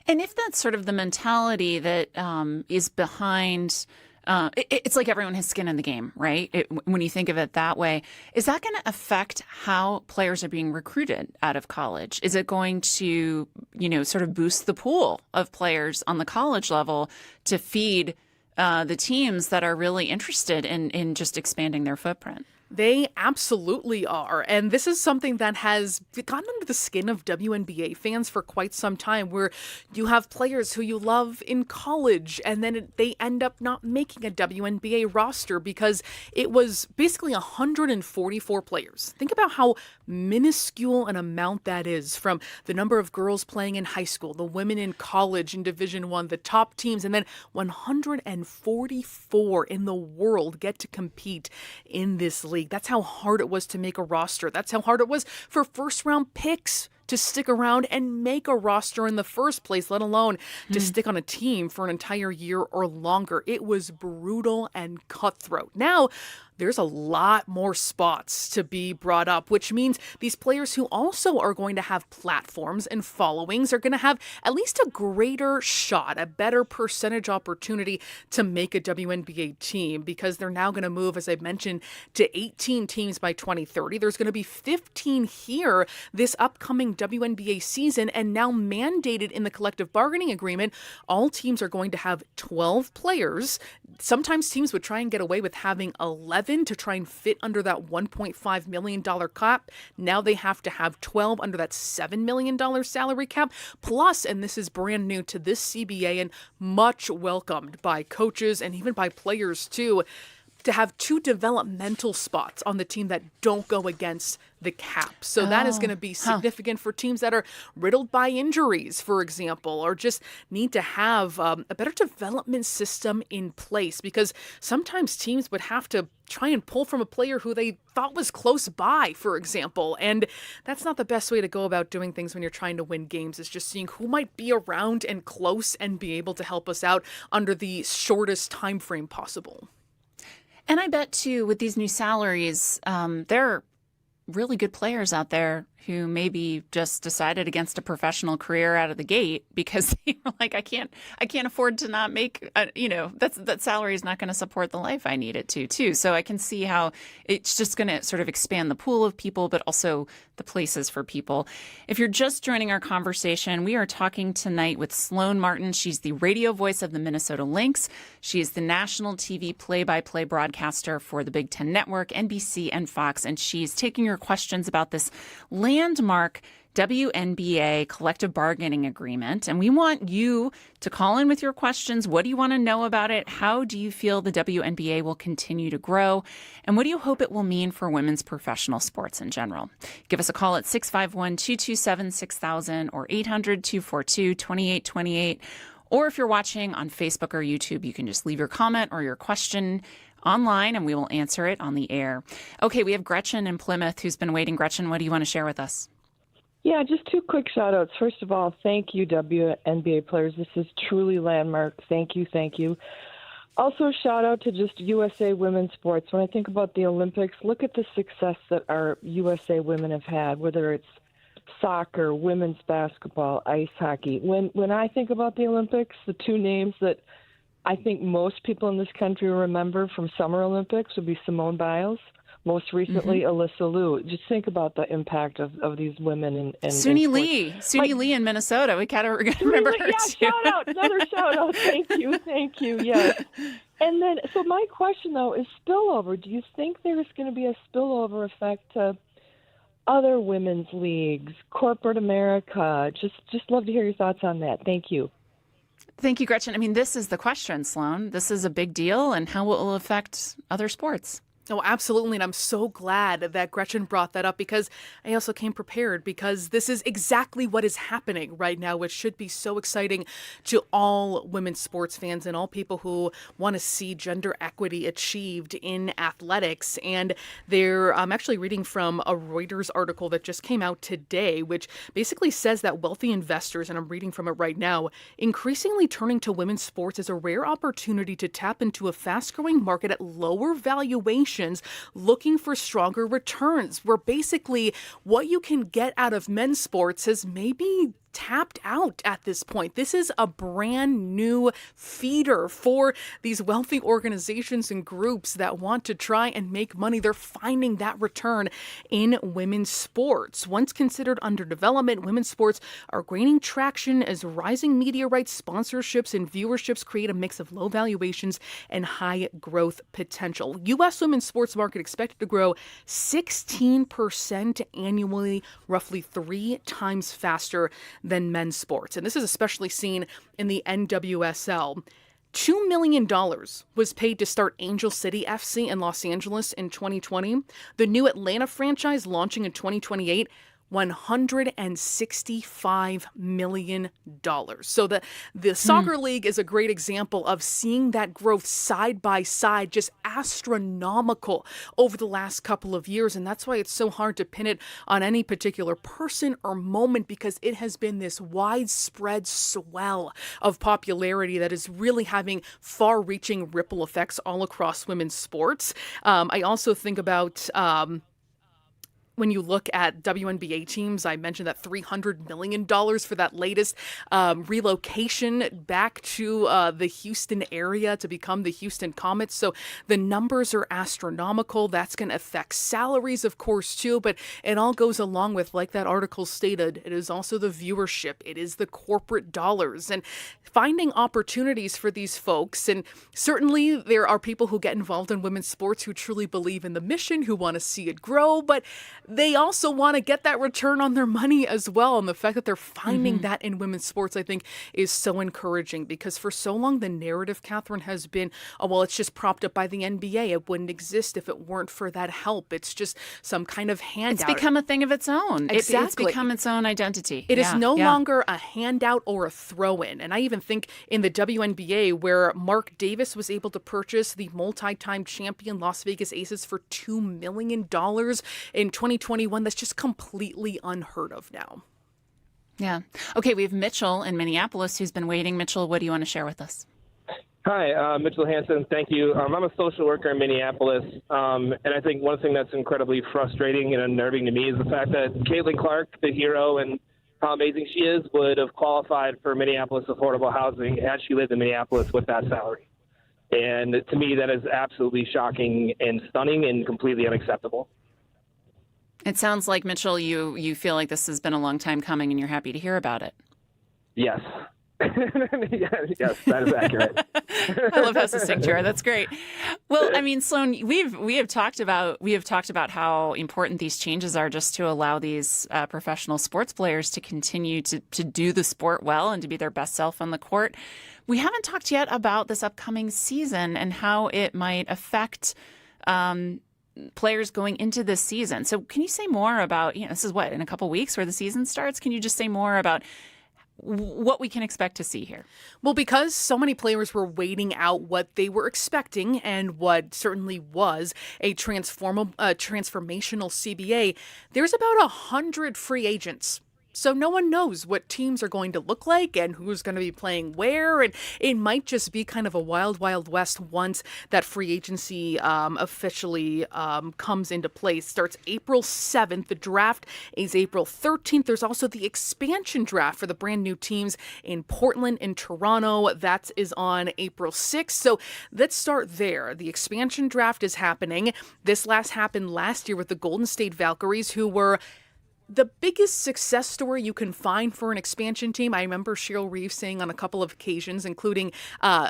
And if that's sort of the mentality that is behind it's like everyone has skin in the game, right? When you think of it that way, is that going to affect how players are being recruited out of college? Is it going to, sort of boost the pool of players on the college level to feed the teams that are really interested in just expanding their footprint? They absolutely are. And this is something that has gotten under the skin of WNBA fans for quite some time, where you have players who you love in college and then they end up not making a WNBA roster because it was basically 144 players. Think about how minuscule an amount that is, from the number of girls playing in high school, the women in college in Division I, the top teams, and then 144 in the world get to compete in this league. That's how hard it was to make a roster. That's how hard it was for first-round picks to stick around and make a roster in the first place, let alone to stick on a team for an entire year or longer. It was brutal and cutthroat. Now, there's a lot more spots to be brought up, which means these players who also are going to have platforms and followings are going to have at least a greater shot, a better percentage opportunity to make a WNBA team, because they're now going to move, as I mentioned, to 18 teams by 2030. There's going to be 15 here this upcoming WNBA season, and now mandated in the collective bargaining agreement, all teams are going to have 12 players. Sometimes teams would try and get away with having 11 to try and fit under that $1.5 million cap. Now they have to have 12 under that $7 million salary cap. Plus, and this is brand new to this CBA and much welcomed by coaches and even by players too, to have 2 developmental spots on the team that don't go against the cap. So that is going to be significant for teams that are riddled by injuries, for example, or just need to have a better development system in place, because sometimes teams would have to try and pull from a player who they thought was close by, for example. And that's not the best way to go about doing things when you're trying to win games. It's just seeing who might be around and close and be able to help us out under the shortest time frame possible. And I bet, too, with these new salaries, there are really good players out there who maybe just decided against a professional career out of the gate because they were like, I can't afford to not make, that salary is not going to support the life I need it to, too. So I can see how it's just going to sort of expand the pool of people, but also the places for people. If you're just joining our conversation, we are talking tonight with Sloane Martin. She's the radio voice of the Minnesota Lynx. She is the national TV play-by-play broadcaster for the Big Ten Network, NBC, and Fox, and she's taking your questions about this landmark WNBA collective bargaining agreement. And we want you to call in with your questions. What do you want to know about it? How do you feel the WNBA will continue to grow? And what do you hope it will mean for women's professional sports in general? Give us a call at 651-227-6000 or 800-242-2828. Or if you're watching on Facebook or YouTube, you can just leave your comment or your question online and we will answer it on the air. Okay, we have Gretchen in Plymouth who's been waiting. Gretchen, what do you want to share with us? Yeah, just 2 quick shout-outs. First of all, thank you, WNBA players. This is truly landmark. Thank you, thank you. Also, a shout-out to just USA women's sports. When I think about the Olympics, look at the success that our USA women have had, whether it's soccer, women's basketball, ice hockey. When I think about the Olympics, the 2 names that I think most people in this country remember from Summer Olympics would be Simone Biles. Most recently, Alyssa Liu. Just think about the impact of these women in Suni sports. Lee in Minnesota. We gotta remember her too. Another shout out. Thank you. Yes. And then, so my question though is spillover. Do you think there's going to be a spillover effect to other women's leagues, corporate America? Just love to hear your thoughts on that. Thank you. Thank you, Gretchen. I mean, this is the question, Sloane. This is a big deal, and how will it affect other sports? Oh, absolutely. And I'm so glad that Gretchen brought that up, because I also came prepared, because this is exactly what is happening right now, which should be so exciting to all women's sports fans and all people who want to see gender equity achieved in athletics. And I'm actually reading from a Reuters article that just came out today, which basically says that wealthy investors, and I'm reading from it right now, increasingly turning to women's sports as a rare opportunity to tap into a fast-growing market at lower valuations, looking for stronger returns, where basically what you can get out of men's sports has maybe tapped out at this point. This is a brand new feeder for these wealthy organizations and groups that want to try and make money. They're finding that return in women's sports. Once considered underdevelopment, women's sports are gaining traction as rising media rights, sponsorships, and viewerships create a mix of low valuations and high growth potential. U.S. women's sports market expected to grow 16% annually, roughly 3 times faster than men's sports. And this is especially seen in the NWSL. $2 million was paid to start Angel City FC in Los Angeles in 2020. The new Atlanta franchise launching in 2028, $165 million. So the soccer league is a great example of seeing that growth side by side, just astronomical over the last couple of years. And that's why it's so hard to pin it on any particular person or moment, because it has been this widespread swell of popularity that is really having far-reaching ripple effects all across women's sports. I also think about when you look at WNBA teams, I mentioned that $300 million for that latest relocation back to the Houston area to become the Houston Comets. So the numbers are astronomical. That's going to affect salaries, of course, too. But it all goes along with, like that article stated, it is also the viewership. It is the corporate dollars and finding opportunities for these folks. And certainly there are people who get involved in women's sports who truly believe in the mission, who want to see it grow. But they also want to get that return on their money as well. And the fact that they're finding that in women's sports, I think, is so encouraging, because for so long, the narrative, Catherine, has been, oh, well, it's just propped up by the NBA. It wouldn't exist if it weren't for that help. It's just some kind of handout. It's become a thing of its own. Exactly. It's become its own identity. It is no longer a handout or a throw-in. And I even think in the WNBA, where Mark Davis was able to purchase the multi-time champion Las Vegas Aces for $2 million in 2021, that's just completely unheard of now. Yeah. Okay, we have Mitchell in Minneapolis who's been waiting. Mitchell, what do you want to share with us? Hi, Mitchell Hansen. Thank you. I'm a social worker in Minneapolis, and I think one thing that's incredibly frustrating and unnerving to me is the fact that Caitlin Clark, the hero and how amazing she is, would have qualified for Minneapolis affordable housing had she lived in Minneapolis with that salary. And to me, that is absolutely shocking and stunning and completely unacceptable. It sounds like, Mitchell, you feel like this has been a long time coming and you're happy to hear about it. Yes. Yes, that is accurate. I love how succinct you are. That's great. Well, I mean, Sloane, we have talked about how important these changes are just to allow these professional sports players to continue to do the sport well and to be their best self on the court. We haven't talked yet about this upcoming season and how it might affect players going into this season. So can you say more about, this is what, in a couple weeks where the season starts? Can you just say more about what we can expect to see here? Well, because so many players were waiting out what they were expecting and what certainly was a transformational CBA, there's about 100 free agents So no one knows what teams are going to look like and who's going to be playing where. And it might just be kind of a wild, wild west once that free agency officially comes into place. Starts April 7th. The draft is April 13th. There's also the expansion draft for the brand new teams in Portland and Toronto. That is on April 6th. So let's start there. The expansion draft is happening. This last happened last year with the Golden State Valkyries, who were the biggest success story you can find for an expansion team. I remember Cheryl Reeves saying on a couple of occasions, including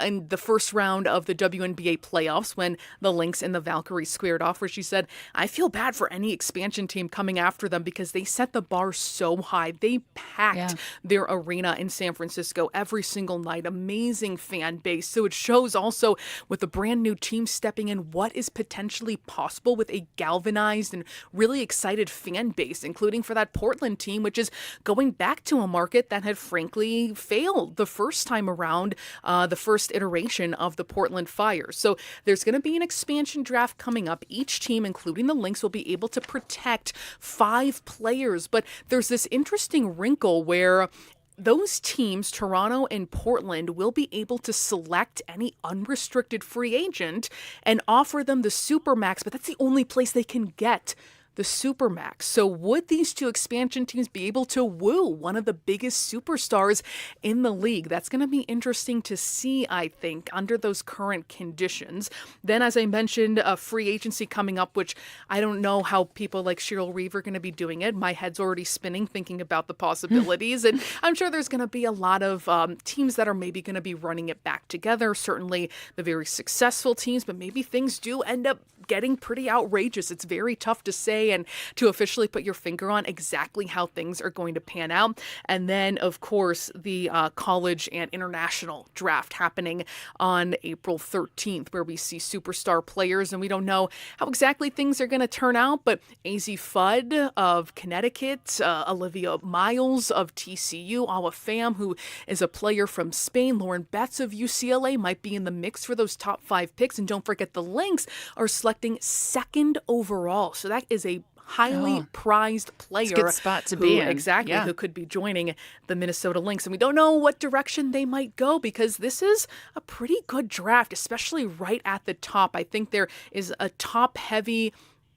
in the first round of the WNBA playoffs when the Lynx and the Valkyries squared off, where she said, I feel bad for any expansion team coming after them because they set the bar so high. They packed their arena in San Francisco every single night. Amazing fan base. So it shows also with the brand new team stepping in what is potentially possible with a galvanized and really excited fan base, including for that Portland team, which is going back to a market that had frankly failed the first time around, the first iteration of the Portland Fire. So there's going to be an expansion draft coming up. Each team, including the Lynx, will be able to protect 5 players. But there's this interesting wrinkle where those teams, Toronto and Portland, will be able to select any unrestricted free agent and offer them the Supermax, but that's the only place they can get the Supermax. So would these two expansion teams be able to woo one of the biggest superstars in the league? That's going to be interesting to see, I think, under those current conditions. Then, as I mentioned, a free agency coming up, which I don't know how people like Cheryl Reeve are going to be doing it. My head's already spinning thinking about the possibilities. And I'm sure there's going to be a lot of teams that are maybe going to be running it back together. Certainly the very successful teams, but maybe things do end up getting pretty outrageous. It's very tough to say and to officially put your finger on exactly how things are going to pan out. And then, of course, the college and international draft happening on April 13th, where we see superstar players, and we don't know how exactly things are going to turn out, but AZ Fudd of Connecticut, Olivia Miles of TCU, Awa Pham, who is a player from Spain, Lauren Betts of UCLA might be in the mix for those top 5 picks. And don't forget, the Lynx are selecting 2nd overall. So that is a highly prized player. It's a good spot to be in. Exactly, who could be joining the Minnesota Lynx. And we don't know what direction they might go because this is a pretty good draft, especially right at the top. I think there is a top-heavy,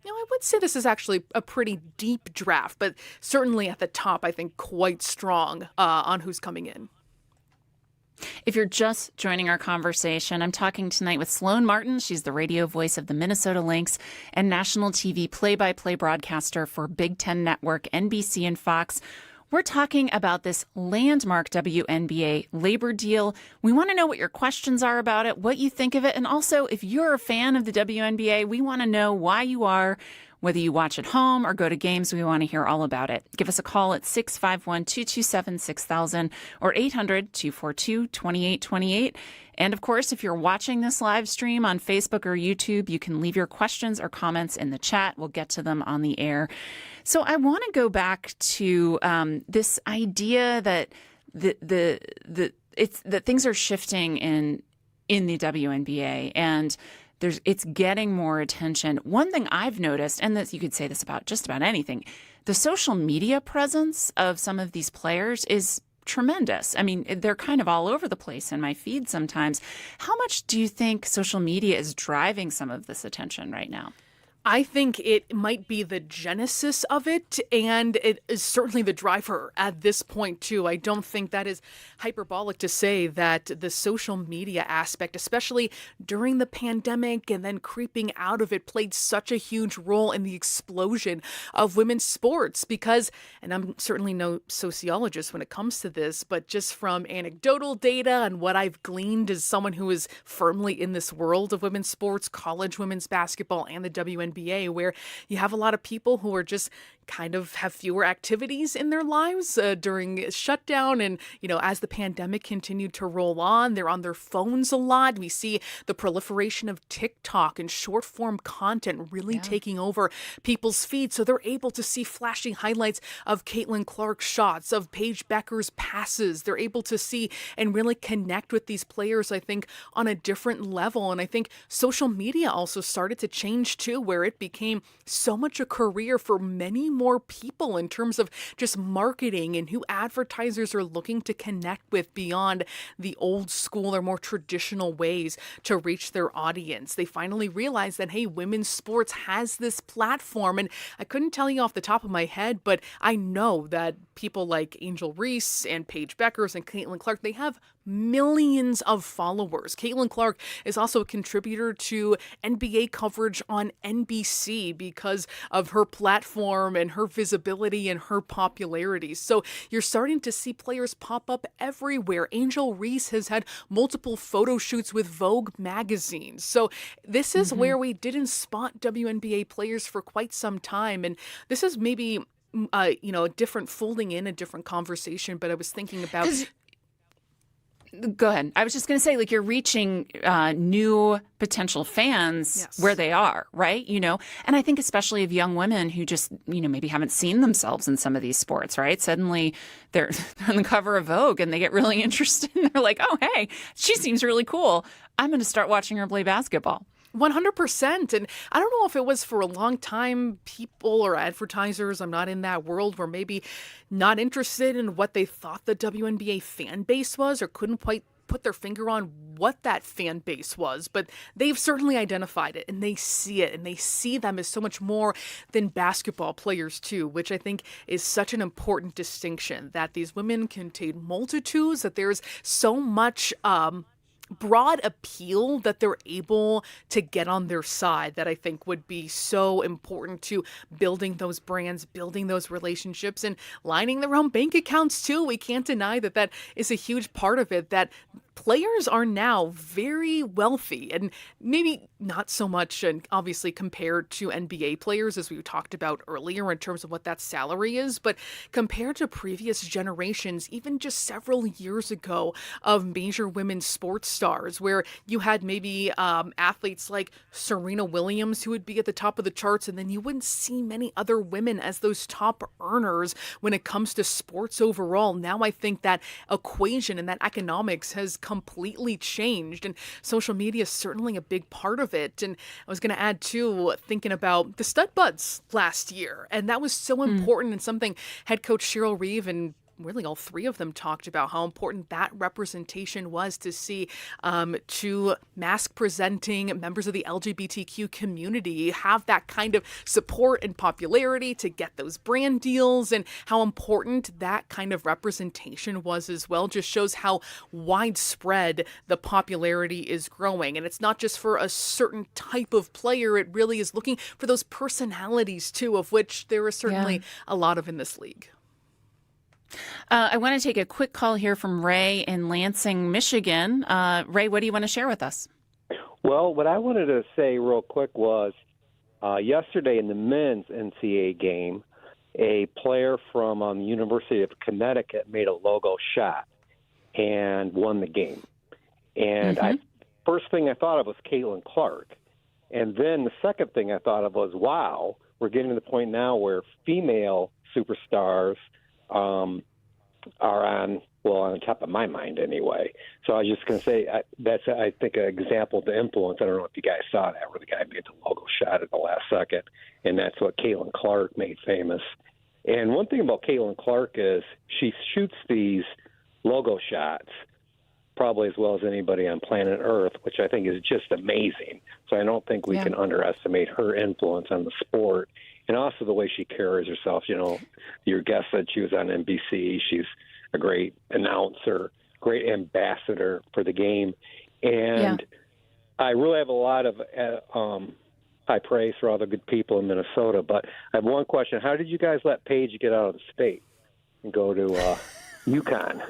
I would say this is actually a pretty deep draft, but certainly at the top, I think quite strong on who's coming in. If you're just joining our conversation, I'm talking tonight with Sloane Martin. She's the radio voice of the Minnesota Lynx and national TV play-by-play broadcaster for Big Ten Network, NBC, and Fox. We're talking about this landmark WNBA labor deal. We want to know what your questions are about it, what you think of it, and also if you're a fan of the WNBA, we want to know why you are. Whether you watch at home or go to games, we want to hear all about it. Give us a call at 651-227-6000 or 800-242-2828. And of course, if you're watching this live stream on Facebook or YouTube, you can leave your questions or comments in the chat. We'll get to them on the air. So I want to go back to this idea that that things are shifting in the WNBA and it's getting more attention. One thing I've noticed, and this, you could say this about just about anything, the social media presence of some of these players is tremendous. I mean, they're kind of all over the place in my feed sometimes. How much do you think social media is driving some of this attention right now? I think it might be the genesis of it, and it is certainly the driver at this point, too. I don't think that is hyperbolic to say that the social media aspect, especially during the pandemic and then creeping out of it, played such a huge role in the explosion of women's sports because, and I'm certainly no sociologist when it comes to this, but just from anecdotal data and what I've gleaned as someone who is firmly in this world of women's sports, college women's basketball, and the WNBA, where you have a lot of people who are just kind of have fewer activities in their lives during shutdown. And, as the pandemic continued to roll on, they're on their phones a lot. We see the proliferation of TikTok and short form content really taking over people's feeds. So they're able to see flashing highlights of Caitlin Clark's shots, of Paige Becker's passes. They're able to see and really connect with these players, I think, on a different level. And I think social media also started to change too, where it became so much a career for many more people in terms of just marketing and who advertisers are looking to connect with beyond the old school or more traditional ways to reach their audience. They finally realized that, hey, women's sports has this platform. And I couldn't tell you off the top of my head, but I know that people like Angel Reese and Paige Beckers and Caitlin Clark, they have millions of followers. Caitlin Clark is also a contributor to NBA coverage on NBC because of her platform and her visibility and her popularity. So you're starting to see players pop up everywhere. Angel Reese has had multiple photo shoots with Vogue magazine. So this is where we didn't spot WNBA players for quite some time. And this is maybe a different folding in a different conversation, but I was thinking about. Go ahead. I was just going to say, like, you're reaching new potential fans where they are, right? And I think especially of young women who just, maybe haven't seen themselves in some of these sports, right? Suddenly they're on the cover of Vogue and they get really interested. And they're like, oh, hey, she seems really cool. I'm going to start watching her play basketball. 100%. And I don't know if it was for a long time people or advertisers, I'm not in that world, were maybe not interested in what they thought the WNBA fan base was or couldn't quite put their finger on what that fan base was. But they've certainly identified it and they see it and they see them as so much more than basketball players too, which I think is such an important distinction, that these women contain multitudes, that there's so much broad appeal that they're able to get on their side that I think would be so important to building those brands, building those relationships, and lining their own bank accounts too. We can't deny that that is a huge part of it, that players are now very wealthy, and maybe not so much, and obviously compared to NBA players, as we talked about earlier, in terms of what that salary is, but compared to previous generations, even just several years ago of major women's sports stars, where you had maybe athletes like Serena Williams who would be at the top of the charts, and then you wouldn't see many other women as those top earners when it comes to sports overall. Now I think that equation and that economics has completely changed, and social media is certainly a big part of it. And I was going to add too, thinking about the stud buds last year, and that was so important, and something head coach Cheryl Reeve and really all three of them talked about how important that representation was to see to mask presenting members of the LGBTQ community have that kind of support and popularity to get those brand deals, and how important that kind of representation was as well. Just shows how widespread the popularity is growing. And it's not just for a certain type of player, it really is looking for those personalities too, of which there are certainly a lot of in this league. I want to take a quick call here from Ray in Lansing, Michigan. Ray, what do you want to share with us? Well, what I wanted to say real quick was yesterday in the men's NCAA game, a player from the University of Connecticut made a logo shot and won the game. And first thing I thought of was Caitlin Clark. And then the second thing I thought of was, wow, we're getting to the point now where female superstars are on top of my mind anyway. So I was just going to say that's, I think, an example of the influence. I don't know if you guys saw that, where the guy made the logo shot at the last second, and that's what Caitlin Clark made famous. And one thing about Caitlin Clark is she shoots these logo shots probably as well as anybody on planet Earth, which I think is just amazing. So I don't think we can underestimate her influence on the sport. And also the way she carries herself. Your guest said she was on NBC. She's a great announcer, great ambassador for the game. And I really have a lot of high praise for all the good people in Minnesota. But I have one question. How did you guys let Paige get out of the state and go to UConn?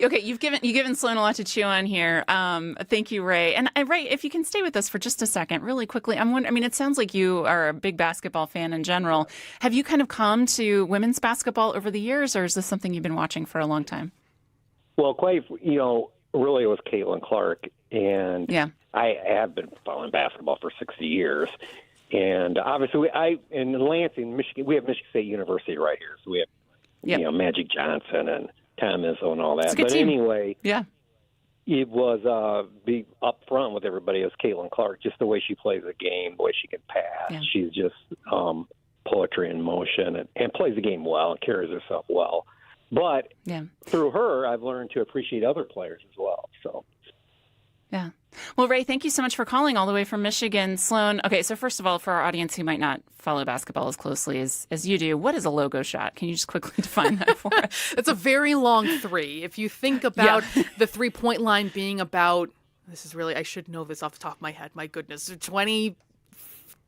Okay, you've given Sloane a lot to chew on here. Thank you, Ray. And Ray, if you can stay with us for just a second, really quickly, it sounds like you are a big basketball fan in general. Have you kind of come to women's basketball over the years, or is this something you've been watching for a long time? Well, really it was Caitlin Clark, and I have been following basketball for 60 years. And obviously, in Lansing, Michigan, we have Michigan State University right here, so we have Magic Johnson and Tom Izzo and all that. But team. Anyway, it was be up front with everybody as Caitlin Clark, just the way she plays the game, the way she can pass. She's just poetry in motion and plays the game well and carries herself well. But through her, I've learned to appreciate other players as well. So. Yeah. Well, Ray, thank you so much for calling all the way from Michigan. Sloane, okay, so first of all, for our audience who might not follow basketball as closely as you do, what is a logo shot? Can you just quickly define that for us? It's a very long three. If you think about the three-point line being about, this is really, I should know this off the top of my head, my goodness,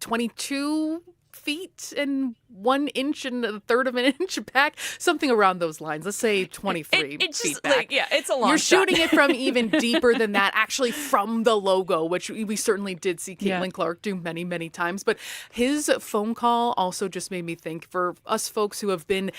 22 feet and 1 inch and a third of an inch back, something around those lines. Let's say 23 feet back. It's a long You're shot. shooting it from even deeper than that, actually from the logo, which we certainly did see Caitlin Clark do many, many times. But his phone call also just made me think, for us folks who have been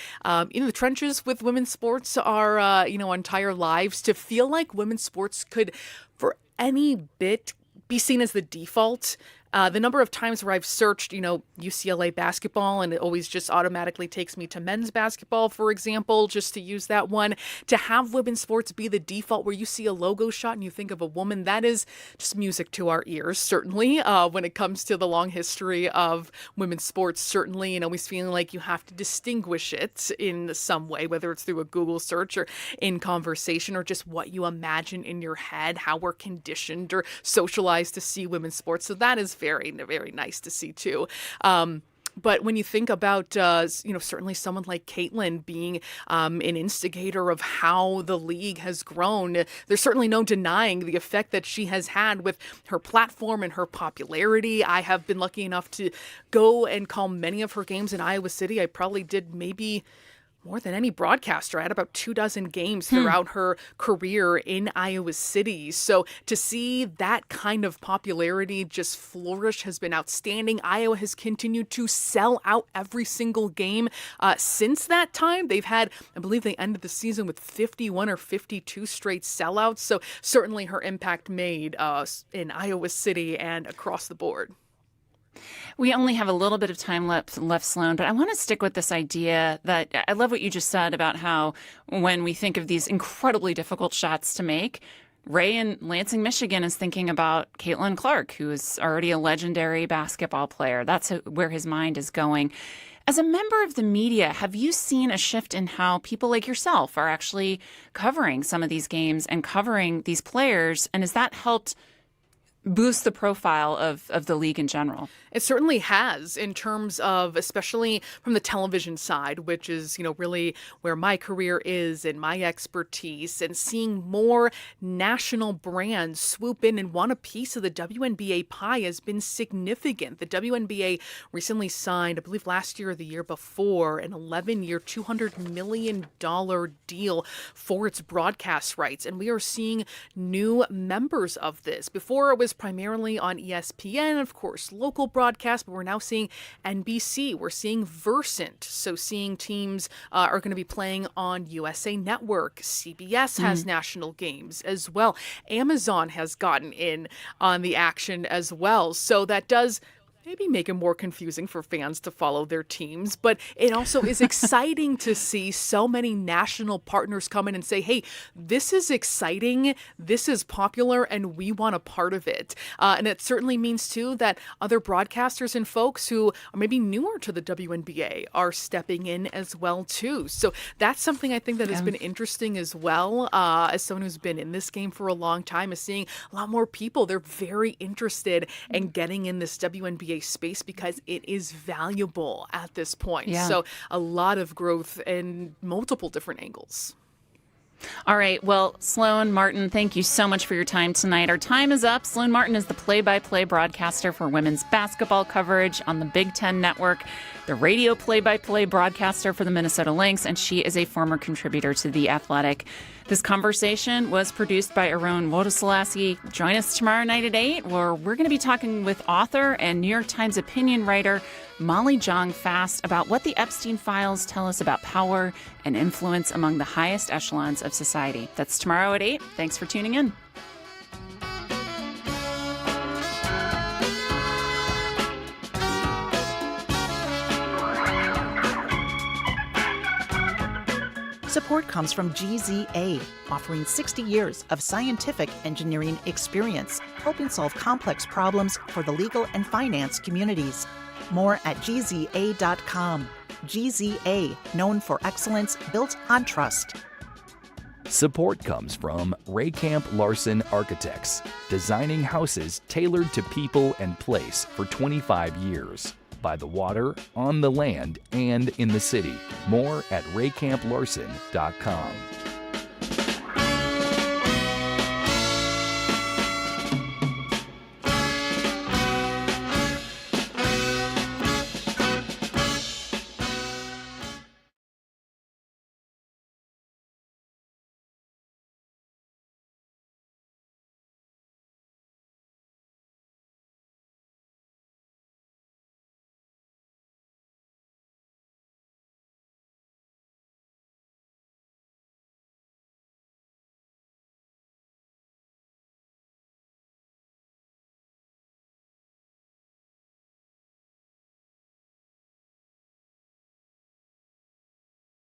in the trenches with women's sports our entire lives, to feel like women's sports could, for any bit, be seen as the default. The number of times where I've searched, UCLA basketball, and it always just automatically takes me to men's basketball, for example, just to use that one. To have women's sports be the default where you see a logo shot and you think of a woman, that is just music to our ears, certainly, when it comes to the long history of women's sports, certainly, and always feeling like you have to distinguish it in some way, whether it's through a Google search or in conversation or just what you imagine in your head, how we're conditioned or socialized to see women's sports. So that is very, very nice to see too. But when you think about, certainly someone like Caitlin being an instigator of how the league has grown, there's certainly no denying the effect that she has had with her platform and her popularity. I have been lucky enough to go and call many of her games in Iowa City. I probably did maybe more than any broadcaster. I had about 24 games throughout her career in Iowa City. So to see that kind of popularity just flourish has been outstanding. Iowa has continued to sell out every single game since that time. They've had, I believe they ended the season with 51 or 52 straight sellouts. So certainly her impact made in Iowa City and across the board. We only have a little bit of time left, Sloane, but I want to stick with this idea that I love what you just said about how when we think of these incredibly difficult shots to make, Ray in Lansing, Michigan is thinking about Caitlin Clark, who is already a legendary basketball player. That's where his mind is going. As a member of the media, have you seen a shift in how people like yourself are actually covering some of these games and covering these players? And has that helped boost the profile of the league in general? It certainly has, in terms of, especially from the television side, which is, really where my career is and my expertise, and seeing more national brands swoop in and want a piece of the WNBA pie has been significant. The WNBA recently signed, I believe last year or the year before, an 11-year, $200 million deal for its broadcast rights. And we are seeing new members of this. Before, it was primarily on ESPN, of course, local broadcast, but we're now seeing NBC. We're seeing Versant. So seeing teams are going to be playing on USA Network. CBS has national games as well. Amazon has gotten in on the action as well. So that does maybe make it more confusing for fans to follow their teams, but it also is exciting to see so many national partners come in and say, hey, this is exciting, this is popular, and we want a part of it. And it certainly means, too, that other broadcasters and folks who are maybe newer to the WNBA are stepping in as well, too. So that's something I think that has been interesting as well, as someone who's been in this game for a long time, is seeing a lot more people. They're very interested in getting in this WNBA space because it is valuable at this point. So a lot of growth in multiple different angles. All right. Well, Sloane Martin, thank you so much for your time tonight. Our time is up. Sloane Martin is the play-by-play broadcaster for women's basketball coverage on the Big Ten Network, the radio play-by-play broadcaster for the Minnesota Lynx, and she is a former contributor to The Athletic. This conversation was produced by Aaron Wodoselassie. Join us tomorrow night at 8, where we're going to be talking with author and New York Times opinion writer Molly Jong-Fast about what the Epstein files tell us about power and influence among the highest echelons of society. That's tomorrow at 8. Thanks for tuning in. Support comes from GZA, offering 60 years of scientific engineering experience, helping solve complex problems for the legal and finance communities. More at gza.com. GZA, known for excellence built on trust. Support comes from Ray Camp Larson Architects, designing houses tailored to people and place for 25 years. By the water, on the land, and in the city. More at raycamplarson.com.